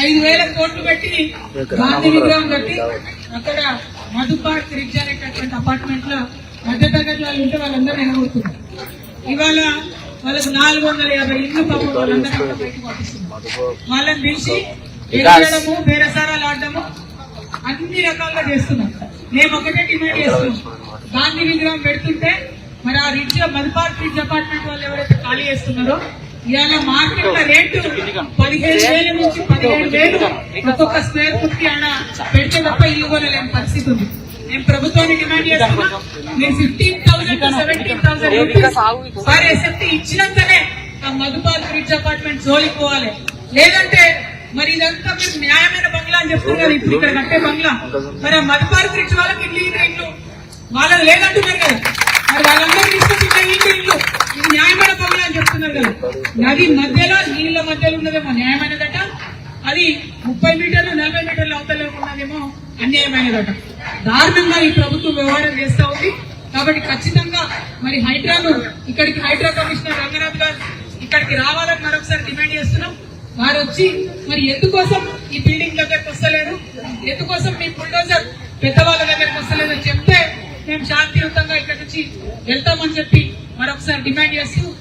5,000 కోట్లు పెట్టి గాంధీ విగ్రహం కట్టి అక్కడ మధు పార్క్ రిచ్ అనేటటువంటి అపార్ట్మెంట్ లో మధ్యతరగతి వాళ్ళు ఉంటే వాళ్ళందరూ ఎనగొడుతున్నారు. ఇవాళ వాళ్ళకు 450 ఇళ్ళు పాపం వాళ్ళందరూ బయటకు పంపిస్తున్నారు. వాళ్ళని పిలిచి ఎగరడము బేరసారాలు ఆడడము అన్ని రకాలుగా చేస్తున్నారు. మేము ఒకటే డిమాండ్ చేస్తున్నాం, గాంధీ విగ్రహం పెడుతుంటే మరి ఆ రిచ్ మధుపార్క్ రిచ్ అపార్ట్మెంట్ వాళ్ళు ఎవరైతే ఖాళీ చేస్తున్నారో ఇవాళ మార్కెట్ లో రేటు 15,000 నుంచి 17,000 ఒక్కొక్క స్క్వేర్ ఫుట్ కి ఆడ పెడితే తప్ప ఇల్లు కొనలేని పరిస్థితి ఉంది. మేము ప్రభుత్వాన్ని డిమాండ్ చేస్తున్నాం, మీరు 15,000 to 17,000 రూపీస్ పర్ ఎస్ఎఫ్టీ ఇచ్చినంతనే ఆ మధుపార్క్ రిచ్ అపార్ట్మెంట్ జోలికి పోవాలి. లేదంటే మరి ఇదంతా మీరు న్యాయమైన బంగ్లా అని చెప్తున్నారు, ఇప్పుడు ఇక్కడ కట్టే బంగ్లా మరి ఆ మధుపార్క్ రిచ్ వాళ్ళకి ఇల్లు వాళ్ళది లేదంటున్నారు కదా, మరి వాళ్ళందరూ తీసుకొచ్చి ఇల్లు ఇది న్యాయమైన బంగ్లా అని చెప్తున్నారు కదా. నది మధ్యలో నీళ్ల మధ్యలో ఉన్నదేమో న్యాయమైనదట, అది 30 మీటర్లు 40 మీటర్లు అవతల ఉన్నదేమో అన్యాయమైనదట. దారుణంగా ఈ ప్రభుత్వం వ్యవహారం చేస్తా ఉంది. కాబట్టి ఖచ్చితంగా మరి హైడ్రా కమిషనర్ రంగనాథ్ గారు ఇక్కడికి రావాలని మరొకసారి డిమాండ్ చేస్తున్నాం. వారు వచ్చి మరి ఎందుకోసం ఈ బిల్డింగ్ దగ్గరకు వస్తలేదు, ఎందుకోసం మీ బుల్డోజర్ పెద్దవాళ్ళ దగ్గరకు వస్తలేదు చెప్తే మేము శాంతియుతంగా ఇక్కడ నుంచి వెళ్తామని చెప్పి మరొకసారి డిమాండ్ చేస్తూ